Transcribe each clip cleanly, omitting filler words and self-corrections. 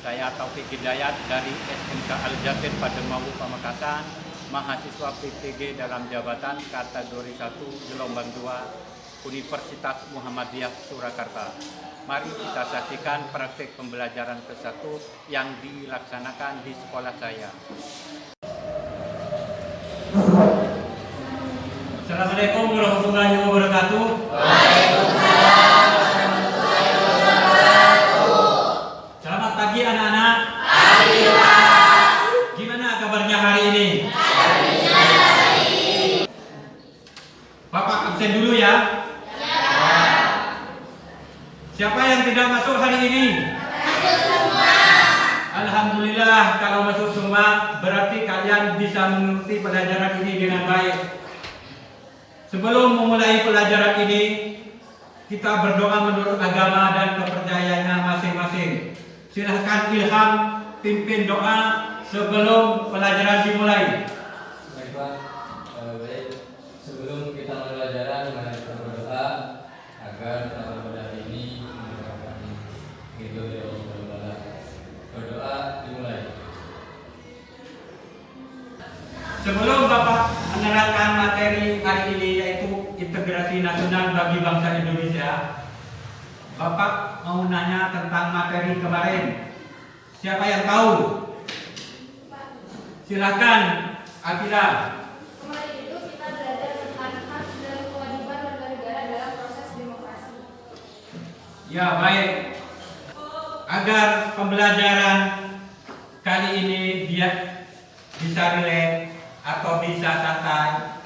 Saya Taufik Hidayat dari SMK Al-Jazir Pademawu Pamekasan, mahasiswa PPG dalam jabatan kategori 1 gelombang 2 Universitas Muhammadiyah Surakarta. Mari kita saksikan praktik pembelajaran ke-1 yang dilaksanakan di sekolah saya. Assalamualaikum warahmatullahi wabarakatuh. Waalaikumsalam warahmatullahi wabarakatuh. Selamat pagi anak-anak. Pagi Pak. Gimana kabarnya hari ini? Harinya baik. Bapak absen dulu ya. Ya. Siapa yang tidak masuk hari ini? Masuk semua. Alhamdulillah, kalau masuk semua berarti kalian bisa mengikuti pelajaran ini dengan baik. Sebelum memulai pelajaran ini, kita berdoa menurut agama dan kepercayaannya masing-masing. Silahkan Ilham pimpin doa sebelum pelajaran dimulai. Baik Pak, baik. Sebelum kita mulai pelajaran, mari kita berdoa agar pada hari ini mendapatkan ridho dari Allah Subhanahu wa Ta'ala. Berdoa dimulai. Sebelum Bapak menerangkan materi hari ini, yaitu integrasi nasional bagi bangsa Indonesia, Bapak mau nanya tentang materi kemarin. Siapa yang tahu? Silakan, Atila. Kemarin itu kita belajar tentang hak dan kewajiban warga negara dalam proses demokrasi. Ya, baik. Agar pembelajaran kali ini dia bisa relate atau bisa santai,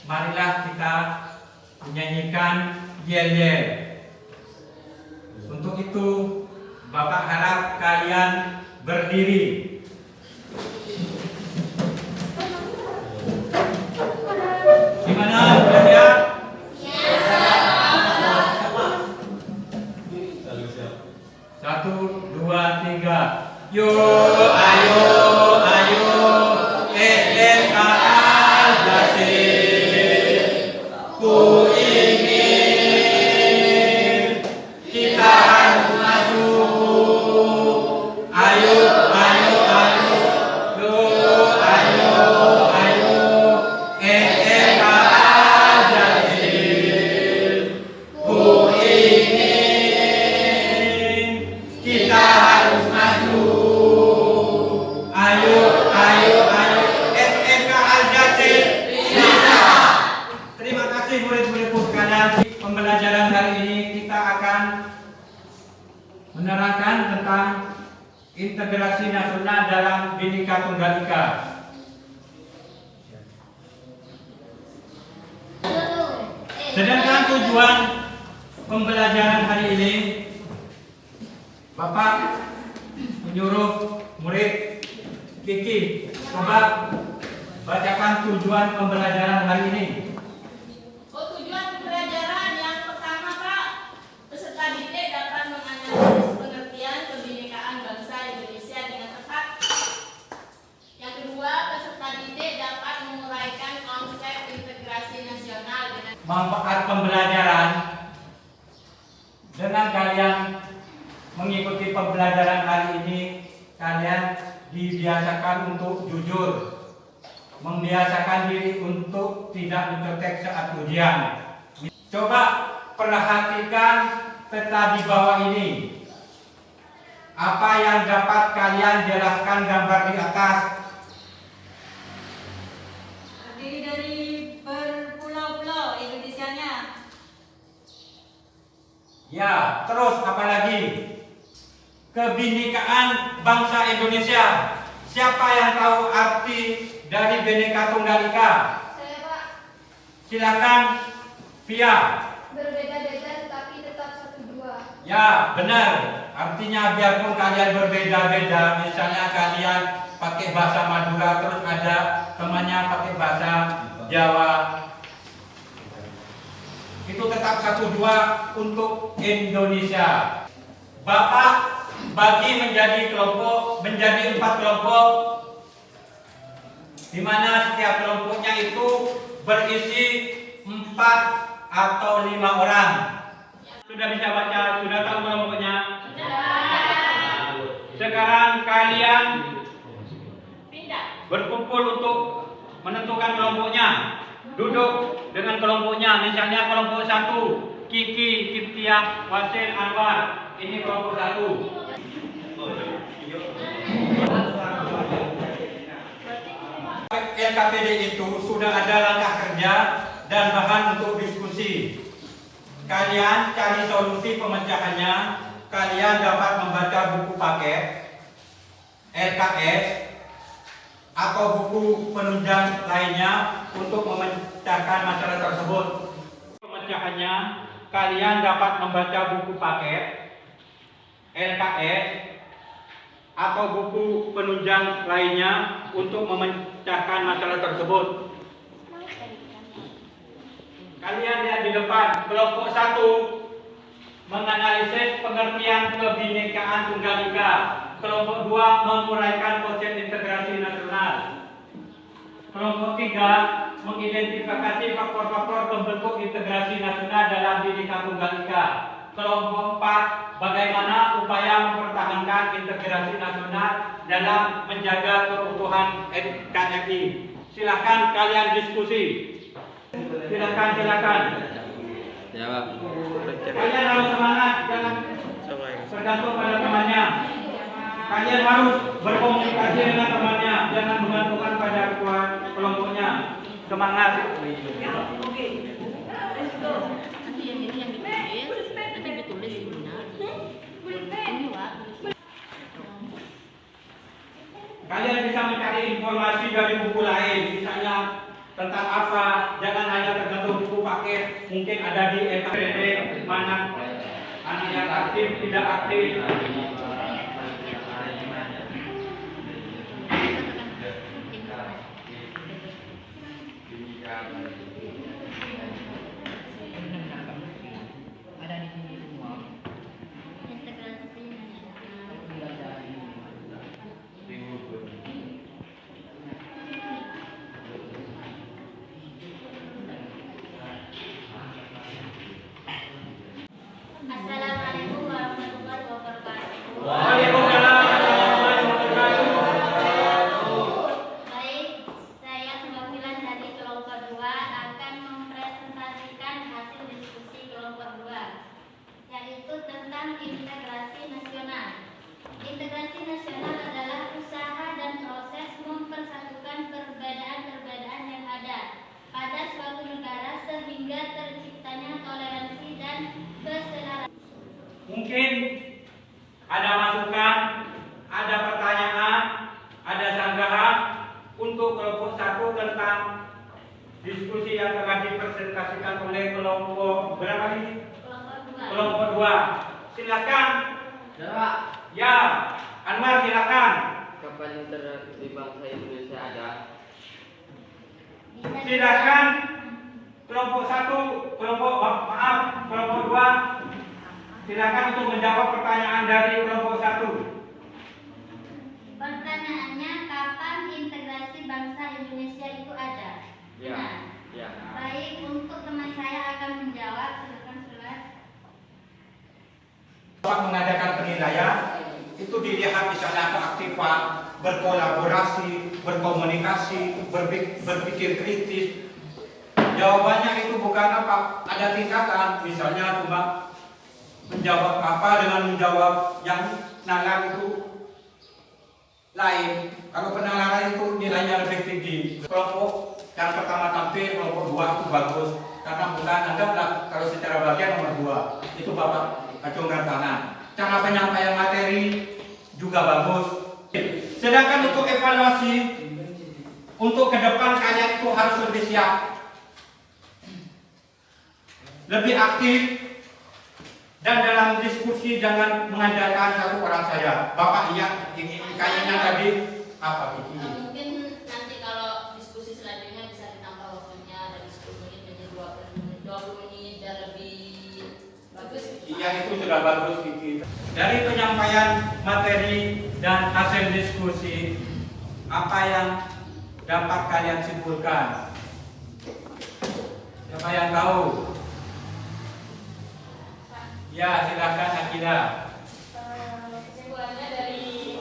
marilah kita menyanyikan yel-yel. Untuk itu, Bapak harap kalian berdiri. Gimana belajar? Satu, dua, tiga. Yo, ayo, ayo, Al-Jazir. Ku ingin kita harus maju. Ayo, ayo, ayo. Yo, ayo, ayo, Al-Jazir. Ku ingin kita harus maju. Ayo, ayo, ayo, SMK Al-Jazir bisa. Terima kasih murid-muridku sekalian. Pembelajaran hari ini kita akan menerangkan tentang integrasi nasional dalam Bhinneka Tunggal Ika. Sedangkan tujuan pembelajaran hari ini, Bapak menyuruh murid Kiki coba bacakan tujuan pembelajaran hari ini. Tujuan pembelajaran yang pertama, Pak, peserta didik dapat menganalisis pengertian kebinekaan bangsa Indonesia dengan tepat. Yang kedua, peserta didik dapat menguraikan konsep integrasi nasional dengan Manfaat pembelajaran dengan kalian mengikuti pembelajaran hari ini, kalian dibiasakan untuk jujur, membiasakan diri untuk tidak mencontek saat ujian. Coba perhatikan peta di bawah ini. Apa yang dapat kalian jelaskan gambar di atas? Terdiri dari berpulau-pulau Indonesianya. Ya, terus apa lagi? Kebinekaan bangsa Indonesia. Siapa yang tahu arti dari Bhinneka Tunggal Ika? Saya Pak, Silakan, Via. berbeda-beda tetapi tetap satu dua. Ya, benar. Artinya biarpun kalian berbeda-beda, misalnya kalian pakai bahasa Madura, terus ada temannya pakai bahasa Jawa, itu tetap satu dua untuk Indonesia. Bapak bagi menjadi kelompok, menjadi 4 kelompok, di mana setiap kelompoknya itu berisi 4 atau 5 orang. Sudah bisa baca, sudah tahu kelompoknya? Sudah. Sekarang kalian Pindah. berkumpul untuk menentukan kelompoknya. Duduk dengan kelompoknya. Misalnya kelompok 1, Kiki, Kiptiah, Wasil, Anwar. Ini kelompok 1. LKPD itu sudah ada langkah kerja dan bahan untuk diskusi. Kalian cari solusi pemecahannya. Kalian dapat membaca buku paket, LKS, atau buku penunjang lainnya untuk memecahkan masalah tersebut. Pemecahannya, kalian dapat membaca buku paket, LKS, atau buku penunjang lainnya untuk memecahkan masalah tersebut. Kalian lihat di depan, kelompok 1 menganalisis pengertian kebinekaan Tunggal Ika. Kelompok 2 menguraikan konsep integrasi nasional. Kelompok 3 mengidentifikasi faktor-faktor pembentuk integrasi nasional dalam Bhinneka Tunggal Ika. Kelompok 4 bagaimana upaya mempertahankan integrasi nasional dalam menjaga keutuhan NKRI. Silakan kalian diskusi. Silakan. Jawab. Kalian harus semangat, jangan tergantung pada temannya. Kalian harus berkomunikasi dengan temannya, jangan menggantungkan pada ketua kelompoknya. Semangat. Nanti yang ini yang ditulis, nanti ditulis ini. Ini Wak. Kalian bisa mencari informasi dari buku lain, misalnya tentang apa, jangan hanya tergantung buku paket. Mungkin ada di LKPD, mana anak yang aktif, tidak aktif. Assalamualaikum warahmatullahi wabarakatuh. Waalaikumsalam warahmatullahi wabarakatuh. Baik, saya perwakilan dari kelompok 2 akan mempresentasikan hasil diskusi kelompok 2, yaitu tentang integrasi nasional. Integrasi nasional adalah usaha dan proses mempersatukan perbedaan-perbedaan yang ada pada suatu negara sehingga terciptanya toleransi dan kesetaraan. Mungkin ada masukan, ada pertanyaan, ada sanggahan untuk kelompok 1 tentang diskusi yang telah dipresentasikan oleh kelompok berapa ini? Kelompok 2. Silakan. Ya, Anwar silakan. Kapan integrasi bangsa Indonesia ada? Silakan kelompok 1, kelompok 2. Silakan untuk menjawab pertanyaan dari kelompok 1. Pertanyaannya, kapan integrasi bangsa Indonesia itu ada? Ya. Benar. Ya. Baik, untuk teman saya akan menjawab. Silakan Sulas. Dapat mengadakan penilaian itu dilihat misalnya keaktifan, berkolaborasi, berkomunikasi, berpikir kritis. Jawabannya itu bukan apa, ada tingkatan, misalnya cuma menjawab apa dengan menjawab yang nalar itu lain. Kalau penalaran itu nilainya lebih tinggi. Kelompok yang pertama tampil, kelompok 2 itu bagus karena bukan, anggaplah kalau secara bagian nomor 2 itu Bapak acungkan tangan. Cara penyampaian materi juga bagus. Sedangkan untuk evaluasi, untuk ke depan kalian itu harus lebih siap, lebih aktif, dan dalam diskusi jangan mengandalkan satu orang saja. Bapak lihat ini kayaknya tadi apa ini? Mungkin nanti kalau diskusi selanjutnya bisa ditambah waktunya dari 10 menit menjadi 20 menit dan lebih bagus. Iya, itu sudah bagus Kiki. Dari penyampaian materi dan hasil diskusi, apa yang dapat kalian simpulkan? Siapa yang tahu? Ya, silakan Akila. Kesimpulannya dari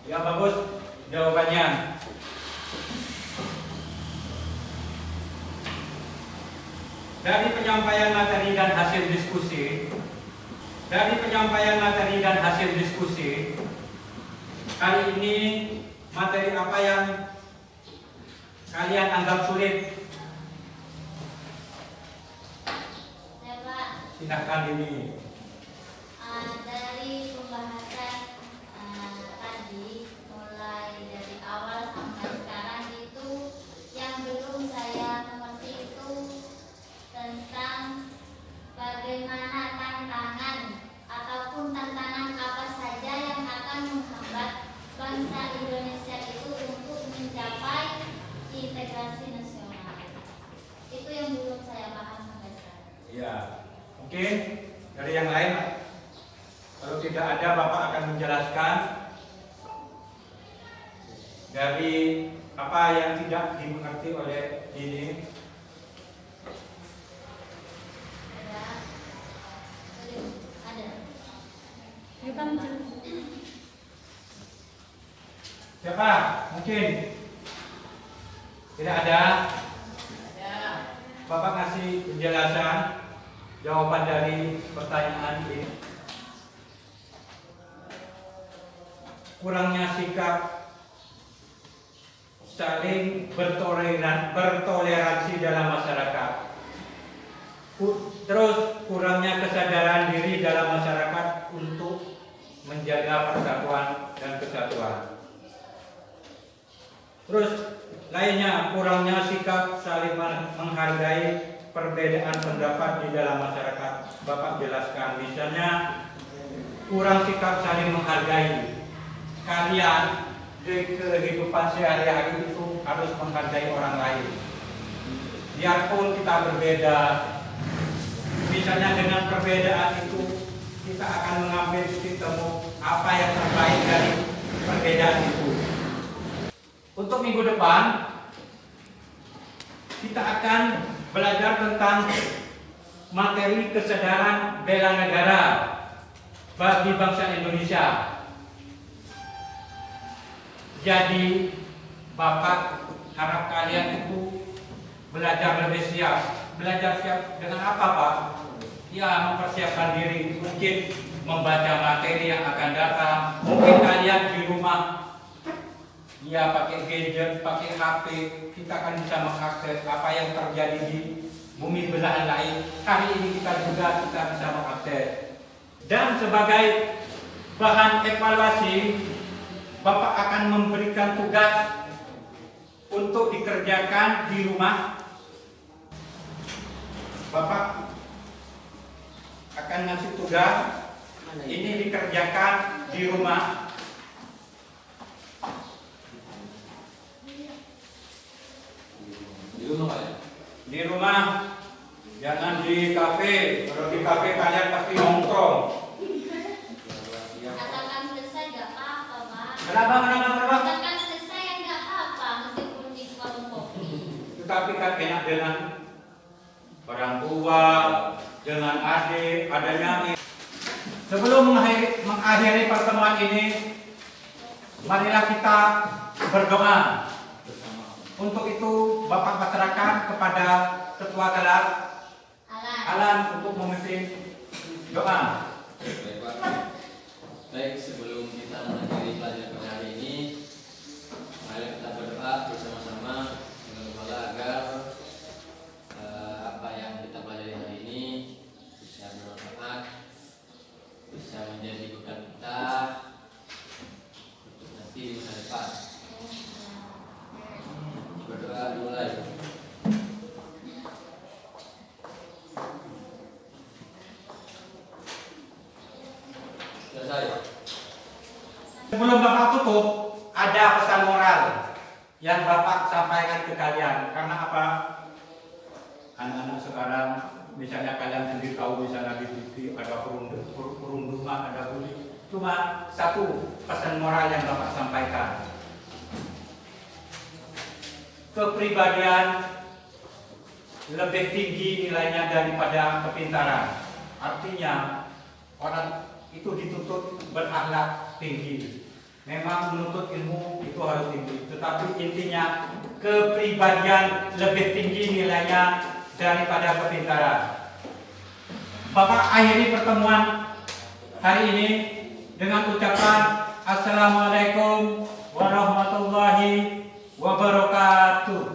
Ya, bagus jawabannya. Dari penyampaian materi dan hasil diskusi, kali ini materi apa yang kalian anggap sulit? Ya Pak, Silahkan ini. dari pembahasan tadi, mulai dari awal sampai sekarang itu yang belum saya mengerti itu tentang bagaimana tantangan ataupun tantangan apa saja yang akan menghambat bangsa Indonesia itu untuk mencapai integrasi nasional. Itu yang belum saya paham sampai sekarang. Ya, oke. Dari yang lain, kalau tidak ada, Bapak akan menjelaskan dari apa yang tidak dimengerti oleh ini. Ada. Siapa? Mungkin tidak ada. Bapak kasih penjelasan jawaban dari pertanyaan ini. Kurangnya sikap saling bertoleransi dalam masyarakat. Terus kurangnya kesadaran diri dalam masyarakat untuk menjaga persatuan dan kesatuan. Terus lainnya, kurangnya sikap saling menghargai perbedaan pendapat di dalam masyarakat. Bapak jelaskan, misalnya kurang sikap saling menghargai. Kalian di kehidupan sehari-hari itu harus menghargai orang lain. Biarpun kita berbeda, misalnya dengan perbedaan itu kita akan mengambil titik temu apa yang terbaik dari perbedaan itu. Untuk minggu depan kita akan belajar tentang materi kesadaran bela negara bagi bangsa Indonesia. Jadi Bapak harap kalian itu belajar lebih siap. Belajar siap dengan apa, Pak? Ya, mempersiapkan diri, mungkin membaca materi yang akan datang. Mungkin kalian di rumah ya pakai gadget, pakai HP, kita akan bisa mengakses apa yang terjadi di bumi belahan lain. Hari ini kita bisa mengakses. Dan sebagai bahan evaluasi, Bapak akan memberikan tugas untuk dikerjakan di rumah. Bapak akan ngasih tugas ini dikerjakan di rumah. Di rumah Pak ya? Di rumah, jangan di kafe. Kalau di kafe kalian pasti nongkrong. Asalkan selesai gak apa-apa, Pak. Kenapa? Asalkan selesai ya gak apa-apa, meskipun di warung kopi. Tetapi kan enak dengan orang tua, dengan adik, adanya. Sebelum mengakhiri pertemuan ini, marilah kita berdoa. Untuk itu Bapak masyarakat kepada Ketua Kelas Alan untuk memimpin doa. Baik Pak. Baik, sebelum kita mengakhiri pelajaran pada hari ini, mari kita berdoa bersama-sama dengan Allah agar apa yang kita pelajari hari ini bisa bermanfaat, bisa menjadi bekal kita untuk nanti di masa depan. Berdoa dimulai. Selesai. Sebelum Bapak tutup, ada pesan moral yang Bapak sampaikan ke kalian. Karena apa? Anak-anak sekarang, misalnya kalian sendiri tahu, misalnya di TV ada perundungan, ada bully. Cuma satu pesan moral yang Bapak sampaikan. Kepribadian lebih tinggi nilainya daripada kepintaran. Artinya orang itu dituntut berakhlak tinggi. Memang menuntut ilmu itu harus tinggi, tetapi intinya kepribadian lebih tinggi nilainya daripada kepintaran. Bapak akhiri pertemuan hari ini dengan ucapan Assalamualaikum warahmatullahi wabarakatuh.